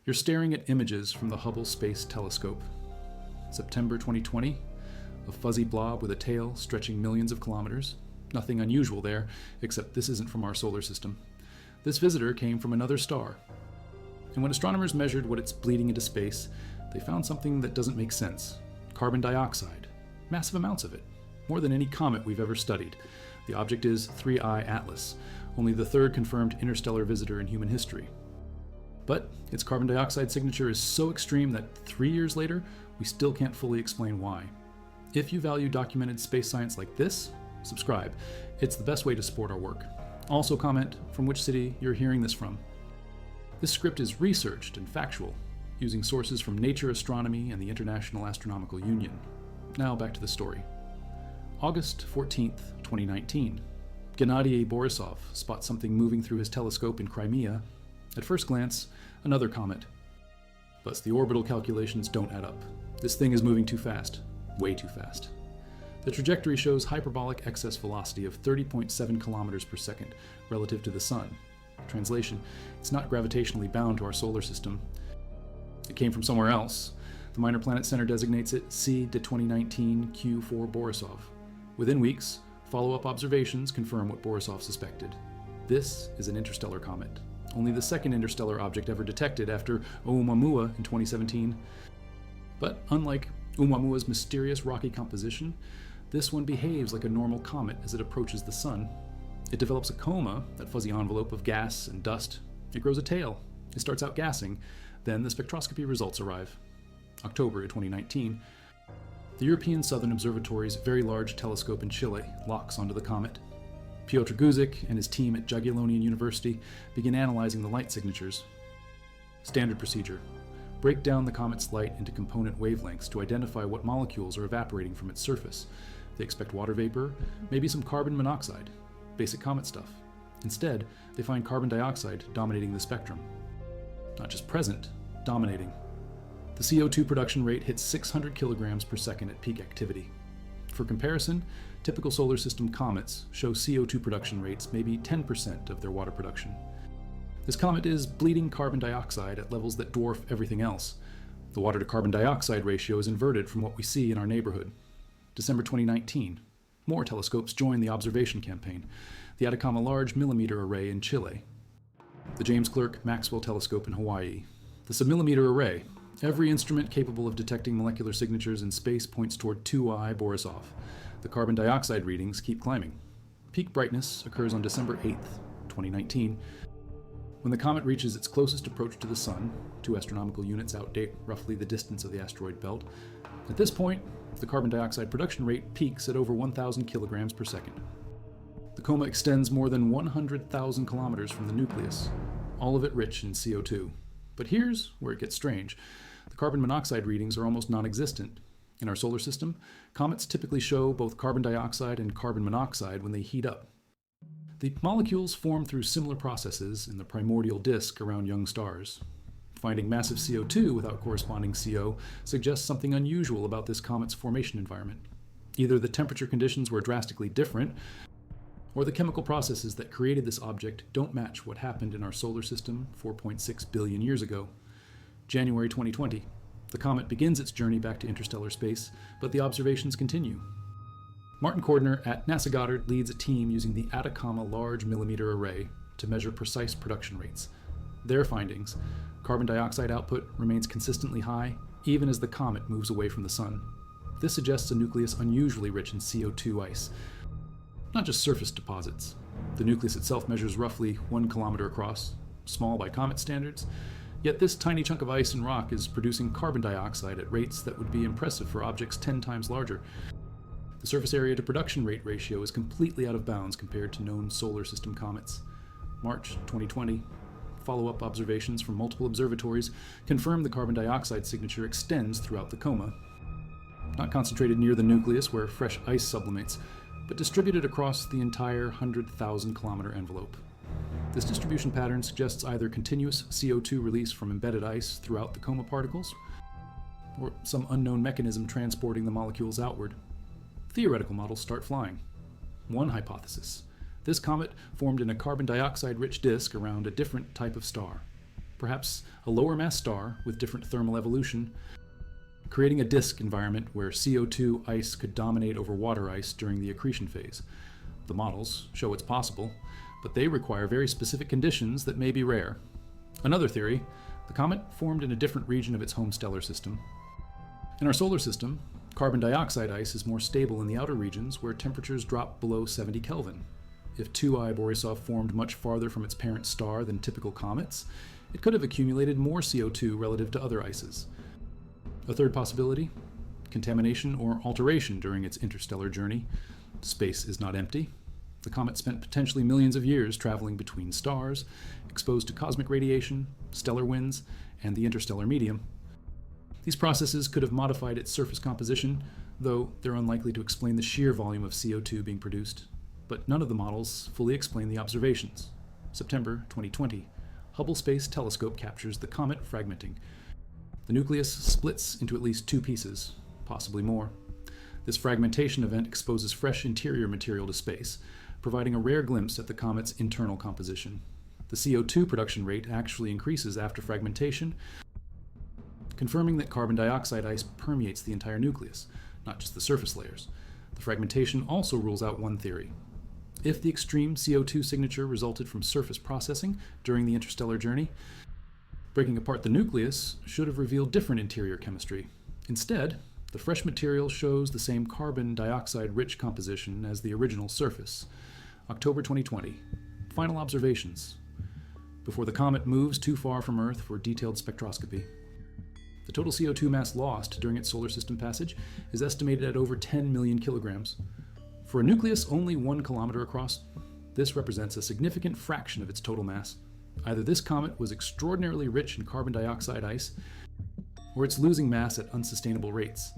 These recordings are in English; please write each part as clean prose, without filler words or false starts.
You're staring at images from the Hubble Space Telescope. September 2020, a fuzzy blob with a tail stretching millions of kilometers. Nothing unusual there, except this isn't from our solar system. This visitor came from another star. And when astronomers measured what it's bleeding into space, they found something that doesn't make sense. Carbon dioxide. Massive amounts of it. More than any comet we've ever studied. The object is 3I Atlas, only the third confirmed interstellar visitor in human history. But its carbon dioxide signature is so extreme that 3 years later, we still can't fully explain why. If you value documented space science like this, subscribe. It's the best way to support our work. Also comment from which city you're hearing this from. This script is researched and factual, using sources from Nature Astronomy and the International Astronomical Union. Now back to the story. August 14th, 2019. Gennady Borisov spots something moving through his telescope in Crimea. At first glance, another comet. But the orbital calculations don't add up. This thing is moving too fast. Way too fast. The trajectory shows hyperbolic excess velocity of 30.7 kilometers per second relative to the Sun. Translation, it's not gravitationally bound to our solar system. It came from somewhere else. The Minor Planet Center designates it C de 2019 Q4 Borisov. Within weeks, follow-up observations confirm what Borisov suspected. This is an interstellar comet. Only the second interstellar object ever detected after Oumuamua in 2017. But unlike Oumuamua's mysterious rocky composition, this one behaves like a normal comet as it approaches the Sun. It develops a coma, that fuzzy envelope of gas and dust. It grows a tail. It starts out gassing. Then the spectroscopy results arrive. October 2019. The European Southern Observatory's Very Large Telescope in Chile locks onto the comet. Piotr Guzik and his team at Jagiellonian University begin analyzing the light signatures. Standard procedure. Break down the comet's light into component wavelengths to identify what molecules are evaporating from its surface. They expect water vapor, maybe some carbon monoxide. Basic comet stuff. Instead, they find carbon dioxide dominating the spectrum. Not just present, dominating. The CO2 production rate hits 600 kilograms per second at peak activity. For comparison, typical solar system comets show CO2 production rates maybe 10% of their water production. This comet is bleeding carbon dioxide at levels that dwarf everything else. The water to carbon dioxide ratio is inverted from what we see in our neighborhood. December 2019. More telescopes join the observation campaign. The Atacama Large Millimeter Array in Chile. The James Clerk Maxwell Telescope in Hawaii. The submillimeter array. Every instrument capable of detecting molecular signatures in space points toward 2I Borisov. The carbon dioxide readings keep climbing. Peak brightness occurs on December 8th, 2019. When the comet reaches its closest approach to the Sun, 2 astronomical units outdate roughly the distance of the asteroid belt. At this point, the carbon dioxide production rate peaks at over 1,000 kilograms per second. The coma extends more than 100,000 kilometers from the nucleus, all of it rich in CO2. But here's where it gets strange. The carbon monoxide readings are almost non-existent. In our solar system, comets typically show both carbon dioxide and carbon monoxide when they heat up. The molecules form through similar processes in the primordial disk around young stars. Finding massive CO2 without corresponding CO suggests something unusual about this comet's formation environment. Either the temperature conditions were drastically different, or the chemical processes that created this object don't match what happened in our solar system 4.6 billion years ago. January 2020. The comet begins its journey back to interstellar space, but the observations continue. Martin Cordner at NASA Goddard leads a team using the Atacama Large Millimeter Array to measure precise production rates. Their findings: carbon dioxide output remains consistently high, even as the comet moves away from the Sun. This suggests a nucleus unusually rich in CO2 ice, not just surface deposits. The nucleus itself measures roughly 1 kilometer across, small by comet standards, yet this tiny chunk of ice and rock is producing carbon dioxide at rates that would be impressive for objects 10 times larger. The surface area to production rate ratio is completely out of bounds compared to known solar system comets. March 2020. Follow-up observations from multiple observatories confirm the carbon dioxide signature extends throughout the coma. Not concentrated near the nucleus where fresh ice sublimates, but distributed across the entire 100,000 kilometer envelope. This distribution pattern suggests either continuous CO2 release from embedded ice throughout the coma particles, or some unknown mechanism transporting the molecules outward. Theoretical models start flying. One hypothesis: this comet formed in a carbon dioxide-rich disk around a different type of star. perhaps a lower mass star with different thermal evolution, creating a disk environment where CO2 ice could dominate over water ice during the accretion phase. The models show it's possible, but they require very specific conditions that may be rare. Another theory, the comet formed in a different region of its home stellar system. In our solar system, carbon dioxide ice is more stable in the outer regions where temperatures drop below 70 Kelvin. If 2I Borisov formed much farther from its parent star than typical comets, it could have accumulated more CO2 relative to other ices. A third possibility, contamination or alteration during its interstellar journey. Space is not empty. The comet spent potentially millions of years traveling between stars, exposed to cosmic radiation, stellar winds, and the interstellar medium. These processes could have modified its surface composition, though they're unlikely to explain the sheer volume of CO2 being produced. But none of the models fully explain the observations. September 2020, Hubble Space Telescope captures the comet fragmenting. The nucleus splits into at least two pieces, possibly more. This fragmentation event exposes fresh interior material to space, providing a rare glimpse at the comet's internal composition. The CO2 production rate actually increases after fragmentation, confirming that carbon dioxide ice permeates the entire nucleus, not just the surface layers. The fragmentation also rules out one theory. If the extreme CO2 signature resulted from surface processing during the interstellar journey, breaking apart the nucleus should have revealed different interior chemistry. Instead, the fresh material shows the same carbon dioxide-rich composition as the original surface. October 2020. Final observations. Before the comet moves too far from Earth for detailed spectroscopy. The total CO2 mass lost during its solar system passage is estimated at over 10 million kilograms. For a nucleus only 1 kilometer across, this represents a significant fraction of its total mass. Either this comet was extraordinarily rich in carbon dioxide ice, or it's losing mass at unsustainable rates.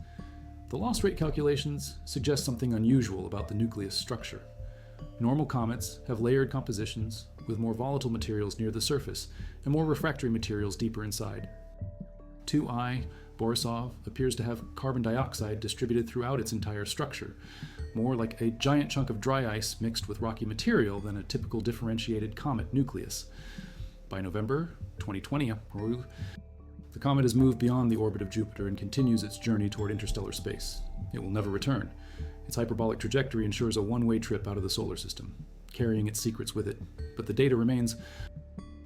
The loss rate calculations suggest something unusual about the nucleus structure. Normal comets have layered compositions with more volatile materials near the surface and more refractory materials deeper inside. 2I Borisov appears to have carbon dioxide distributed throughout its entire structure, more like a giant chunk of dry ice mixed with rocky material than a typical differentiated comet nucleus. By November 2020, the comet has moved beyond the orbit of Jupiter and continues its journey toward interstellar space. It will never return. Its hyperbolic trajectory ensures a one-way trip out of the solar system, carrying its secrets with it. But the data remains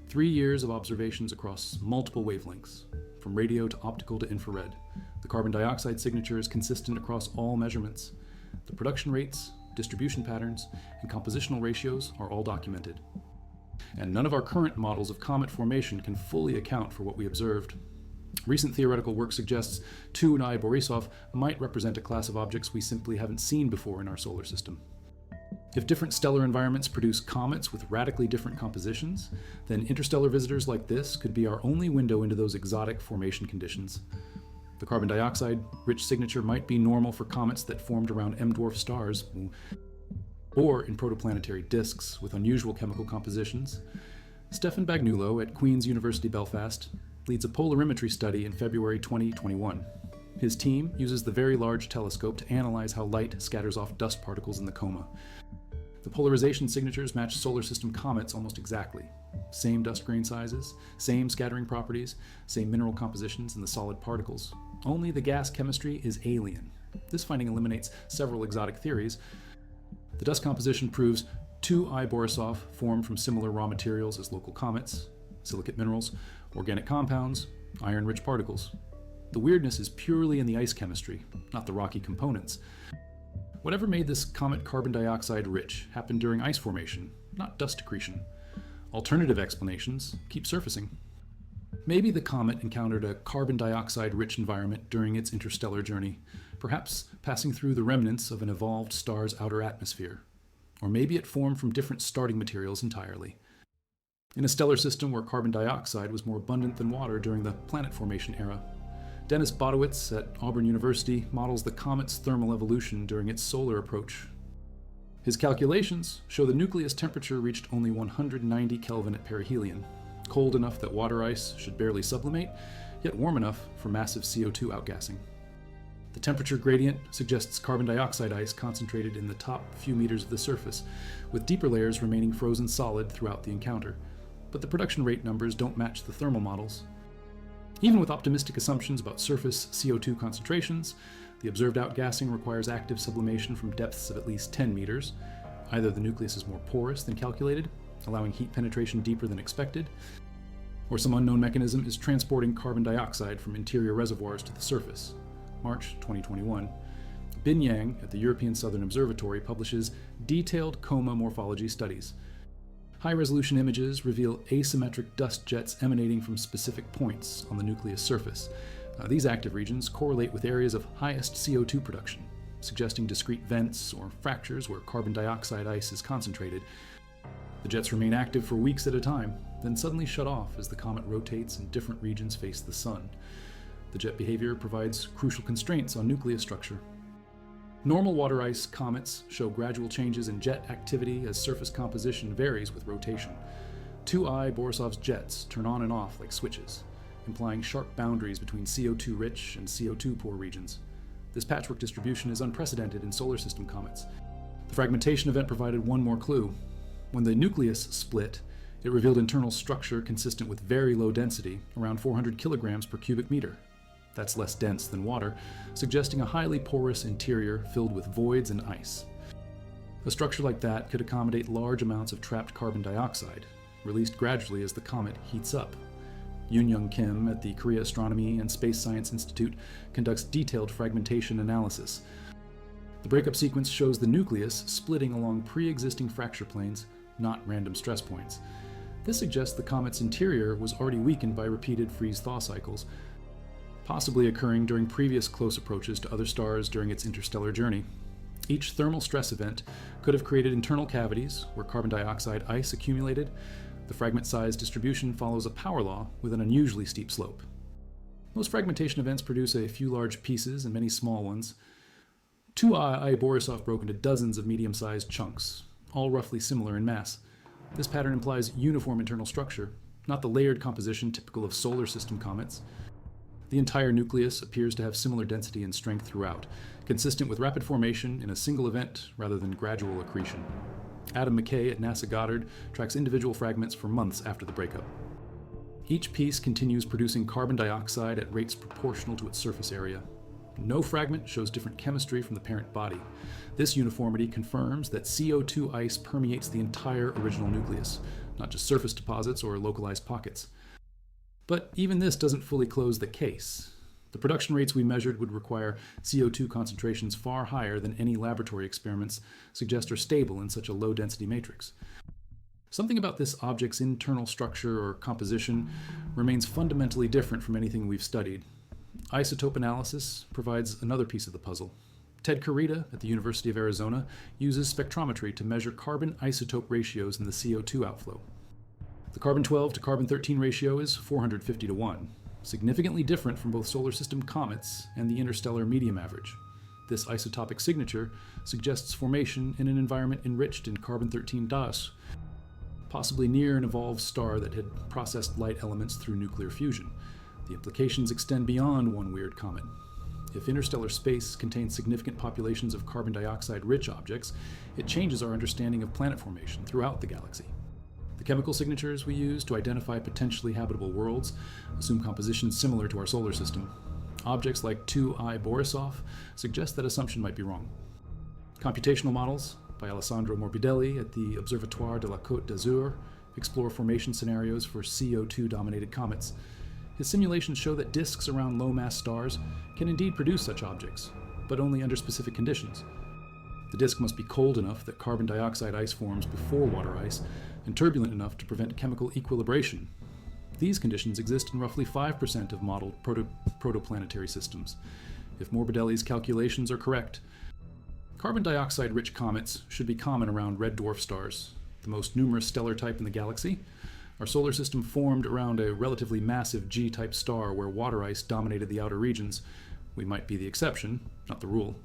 3 years of observations across multiple wavelengths, from radio to optical to infrared. The carbon dioxide signature is consistent across all measurements. The production rates, distribution patterns, and compositional ratios are all documented. And none of our current models of comet formation can fully account for what we observed. Recent theoretical work suggests 2I Borisov might represent a class of objects we simply haven't seen before in our solar system. If different stellar environments produce comets with radically different compositions, then interstellar visitors like this could be our only window into those exotic formation conditions. The carbon dioxide-rich signature might be normal for comets that formed around M-dwarf stars, or in protoplanetary disks with unusual chemical compositions. Stefan Bagnulo at Queen's University Belfast leads a polarimetry study in February 2021. His team uses the Very Large Telescope to analyze how light scatters off dust particles in the Coma. The polarization signatures match solar system comets almost exactly. Same dust grain sizes, same scattering properties, same mineral compositions in the solid particles. Only the gas chemistry is alien. This finding eliminates several exotic theories. The dust composition proves 2I Borisov formed from similar raw materials as local comets, silicate minerals, organic compounds, iron-rich particles. The weirdness is purely in the ice chemistry, not the rocky components. Whatever made this comet carbon dioxide rich happened during ice formation, not dust accretion. Alternative explanations keep surfacing. Maybe the comet encountered a carbon dioxide-rich environment during its interstellar journey, perhaps passing through the remnants of an evolved star's outer atmosphere. Or maybe it formed from different starting materials entirely. In a stellar system where carbon dioxide was more abundant than water during the planet formation era, Dennis Bodowitz at Auburn University models the comet's thermal evolution during its solar approach. His calculations show the nucleus temperature reached only 190 Kelvin at perihelion, cold enough that water ice should barely sublimate, yet warm enough for massive CO2 outgassing. The temperature gradient suggests carbon dioxide ice concentrated in the top few meters of the surface, with deeper layers remaining frozen solid throughout the encounter. but the production rate numbers don't match the thermal models. Even with optimistic assumptions about surface CO2 concentrations, the observed outgassing requires active sublimation from depths of at least 10 meters. Either the nucleus is more porous than calculated, allowing heat penetration deeper than expected, or some unknown mechanism is transporting carbon dioxide from interior reservoirs to the surface. March 2021. Bin Yang at the European Southern Observatory publishes detailed Coma morphology studies. High-resolution images reveal asymmetric dust jets emanating from specific points on the nucleus surface. These active regions correlate with areas of highest CO2 production, suggesting discrete vents or fractures where carbon dioxide ice is concentrated. The jets remain active for weeks at a time, then suddenly shut off as the comet rotates and different regions face the sun. The jet behavior provides crucial constraints on nucleus structure. Normal water ice comets show gradual changes in jet activity as surface composition varies with rotation. 2I Borisov's jets turn on and off like switches, implying sharp boundaries between CO2-rich and CO2-poor regions. This patchwork distribution is unprecedented in solar system comets. The fragmentation event provided one more clue. When the nucleus split, it revealed internal structure consistent with very low density, around 400 kilograms per cubic meter. That's less dense than water, suggesting a highly porous interior filled with voids and ice. A structure like that could accommodate large amounts of trapped carbon dioxide, released gradually as the comet heats up. Yoon-Young Kim at the Korea Astronomy and Space Science Institute conducts detailed fragmentation analysis. The breakup sequence shows the nucleus splitting along pre-existing fracture planes, not random stress points. This suggests the comet's interior was already weakened by repeated freeze-thaw cycles, possibly occurring during previous close approaches to other stars during its interstellar journey. Each thermal stress event could have created internal cavities where carbon dioxide ice accumulated. The fragment size distribution follows a power law with an unusually steep slope. Most fragmentation events produce a few large pieces and many small ones. 2I Borisov broke into dozens of medium-sized chunks, all roughly similar in mass. This pattern implies uniform internal structure, not the layered composition typical of solar system comets. The entire nucleus appears to have similar density and strength throughout, consistent with rapid formation in a single event rather than gradual accretion. Adam McKay at NASA Goddard tracks individual fragments for months after the breakup. Each piece continues producing carbon dioxide at rates proportional to its surface area. No fragment shows different chemistry from the parent body. This uniformity confirms that CO2 ice permeates the entire original nucleus, not just surface deposits or localized pockets. But even this doesn't fully close the case. The production rates we measured would require CO2 concentrations far higher than any laboratory experiments suggest are stable in such a low-density matrix. Something about this object's internal structure or composition remains fundamentally different from anything we've studied. Isotope analysis provides another piece of the puzzle. Ted Kurita at the University of Arizona uses spectrometry to measure carbon isotope ratios in the CO2 outflow. The carbon-12 to carbon-13 ratio is 450 to 1, significantly different from both solar system comets and the interstellar medium average. This isotopic signature suggests formation in an environment enriched in carbon-13 DAS, possibly near an evolved star that had processed light elements through nuclear fusion. The implications extend beyond one weird comet. If interstellar space contains significant populations of carbon dioxide-rich objects, it changes our understanding of planet formation throughout the galaxy. The chemical signatures we use to identify potentially habitable worlds assume compositions similar to our solar system. Objects like 2I Borisov suggest that assumption might be wrong. Computational models by Alessandro Morbidelli at the Observatoire de la Côte d'Azur explore formation scenarios for CO2-dominated comets. His simulations show that disks around low-mass stars can indeed produce such objects, but only under specific conditions. The disk must be cold enough that carbon dioxide ice forms before water ice, and turbulent enough to prevent chemical equilibration. These conditions exist in roughly 5% of modeled protoplanetary systems. If Morbidelli's calculations are correct, carbon dioxide-rich comets should be common around red dwarf stars, the most numerous stellar type in the galaxy. Our solar system formed around a relatively massive G-type star where water ice dominated the outer regions. We might be the exception, not the rule.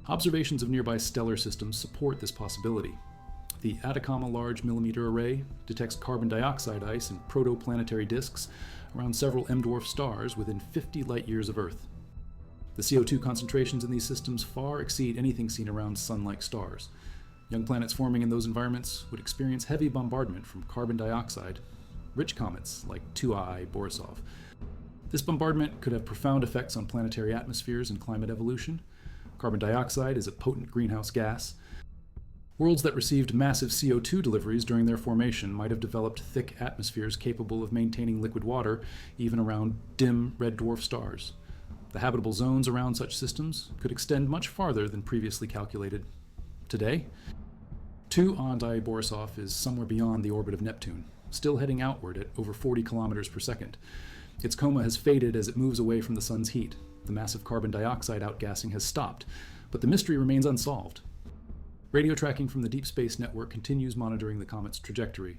Observations of nearby stellar systems support this possibility. The Atacama Large Millimeter Array detects carbon dioxide ice in protoplanetary disks around several M-dwarf stars within 50 light-years of Earth. The CO2 concentrations in these systems far exceed anything seen around Sun-like stars. Young planets forming in those environments would experience heavy bombardment from carbon dioxide, rich comets like 2I Borisov. This bombardment could have profound effects on planetary atmospheres and climate evolution. Carbon dioxide is a potent greenhouse gas. Worlds that received massive CO2 deliveries during their formation might have developed thick atmospheres capable of maintaining liquid water even around dim red dwarf stars. The habitable zones around such systems could extend much farther than previously calculated. Today, 2I Borisov is somewhere beyond the orbit of Neptune, still heading outward at over 40 kilometers per second. Its coma has faded as it moves away from the sun's heat. The massive carbon dioxide outgassing has stopped, but the mystery remains unsolved. Radio tracking from the Deep Space Network continues monitoring the comet's trajectory.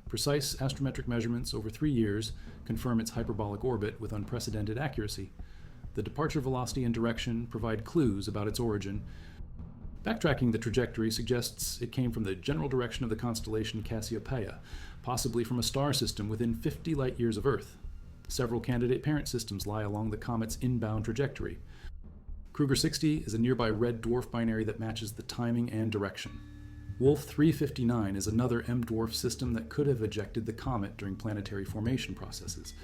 Precise astrometric measurements over 3 years confirm its hyperbolic orbit with unprecedented accuracy. The departure velocity and direction provide clues about its origin. Backtracking the trajectory suggests it came from the general direction of the constellation Cassiopeia, possibly from a star system within 50 light-years of Earth. Several candidate parent systems lie along the comet's inbound trajectory. Kruger 60 is a nearby red dwarf binary that matches the timing and direction. Wolf 359 is another M-dwarf system that could have ejected the comet during planetary formation processes.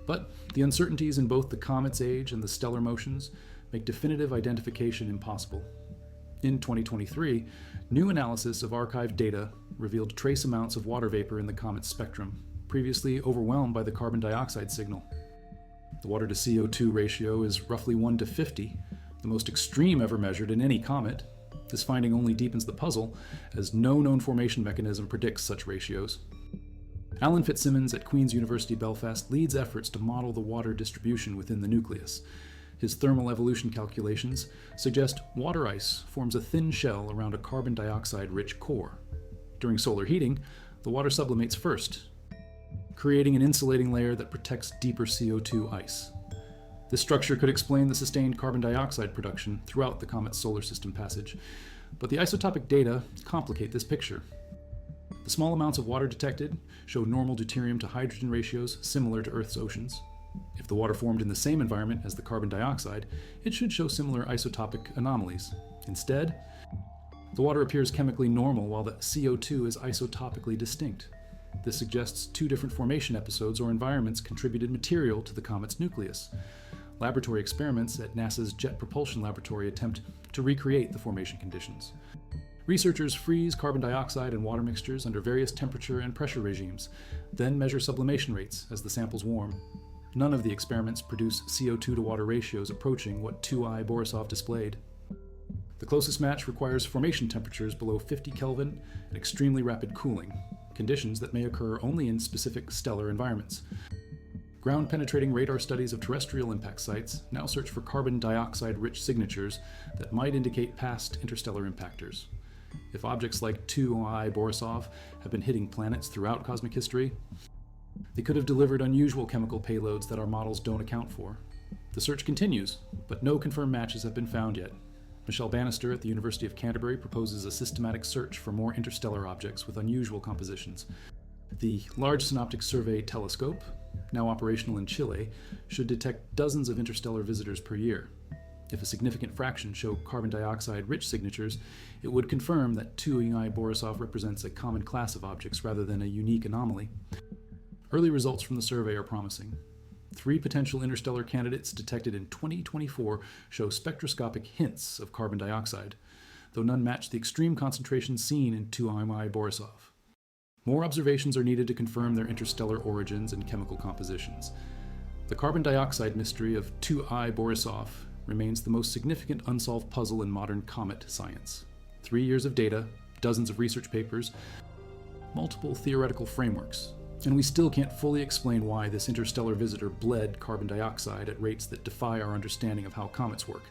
But the uncertainties in both the comet's age and the stellar motions make definitive identification impossible. In 2023, new analysis of archived data revealed trace amounts of water vapor in the comet's spectrum, previously overwhelmed by the carbon dioxide signal. The water to CO2 ratio is roughly 1 to 50, the most extreme ever measured in any comet. This finding only deepens the puzzle, as no known formation mechanism predicts such ratios. Alan Fitzsimmons at Queen's University Belfast leads efforts to model the water distribution within the nucleus. His thermal evolution calculations suggest water ice forms a thin shell around a carbon dioxide-rich core. During solar heating, the water sublimates first, creating an insulating layer that protects deeper CO2 ice. This structure could explain the sustained carbon dioxide production throughout the comet's solar system passage, but the isotopic data complicate this picture. The small amounts of water detected show normal deuterium to hydrogen ratios similar to Earth's oceans. If the water formed in the same environment as the carbon dioxide, it should show similar isotopic anomalies. Instead, the water appears chemically normal while the CO2 is isotopically distinct. This suggests 2 different formation episodes or environments contributed material to the comet's nucleus. Laboratory experiments at NASA's Jet Propulsion Laboratory attempt to recreate the formation conditions. Researchers freeze carbon dioxide and water mixtures under various temperature and pressure regimes, then measure sublimation rates as the samples warm. None of the experiments produce CO2 to water ratios approaching what 2I Borisov displayed. The closest match requires formation temperatures below 50 Kelvin and extremely rapid cooling, conditions that may occur only in specific stellar environments. Ground-penetrating radar studies of terrestrial impact sites now search for carbon dioxide-rich signatures that might indicate past interstellar impactors. If objects like 2I Borisov have been hitting planets throughout cosmic history, they could have delivered unusual chemical payloads that our models don't account for. The search continues, but no confirmed matches have been found yet. Michelle Bannister at the University of Canterbury proposes a systematic search for more interstellar objects with unusual compositions. The Large Synoptic Survey Telescope, now operational in Chile, should detect dozens of interstellar visitors per year. If a significant fraction show carbon dioxide-rich signatures, it would confirm that 2I Borisov represents a common class of objects rather than a unique anomaly. Early results from the survey are promising. 3 potential interstellar candidates detected in 2024 show spectroscopic hints of carbon dioxide, though none match the extreme concentrations seen in 2I Borisov. More observations are needed to confirm their interstellar origins and chemical compositions. The carbon dioxide mystery of 2I Borisov remains the most significant unsolved puzzle in modern comet science. 3 years of data, dozens of research papers, multiple theoretical frameworks, and we still can't fully explain why this interstellar visitor bled carbon dioxide at rates that defy our understanding of how comets work.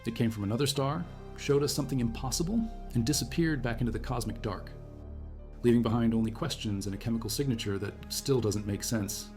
It came from another star, showed us something impossible, and disappeared back into the cosmic dark, leaving behind only questions and a chemical signature that still doesn't make sense.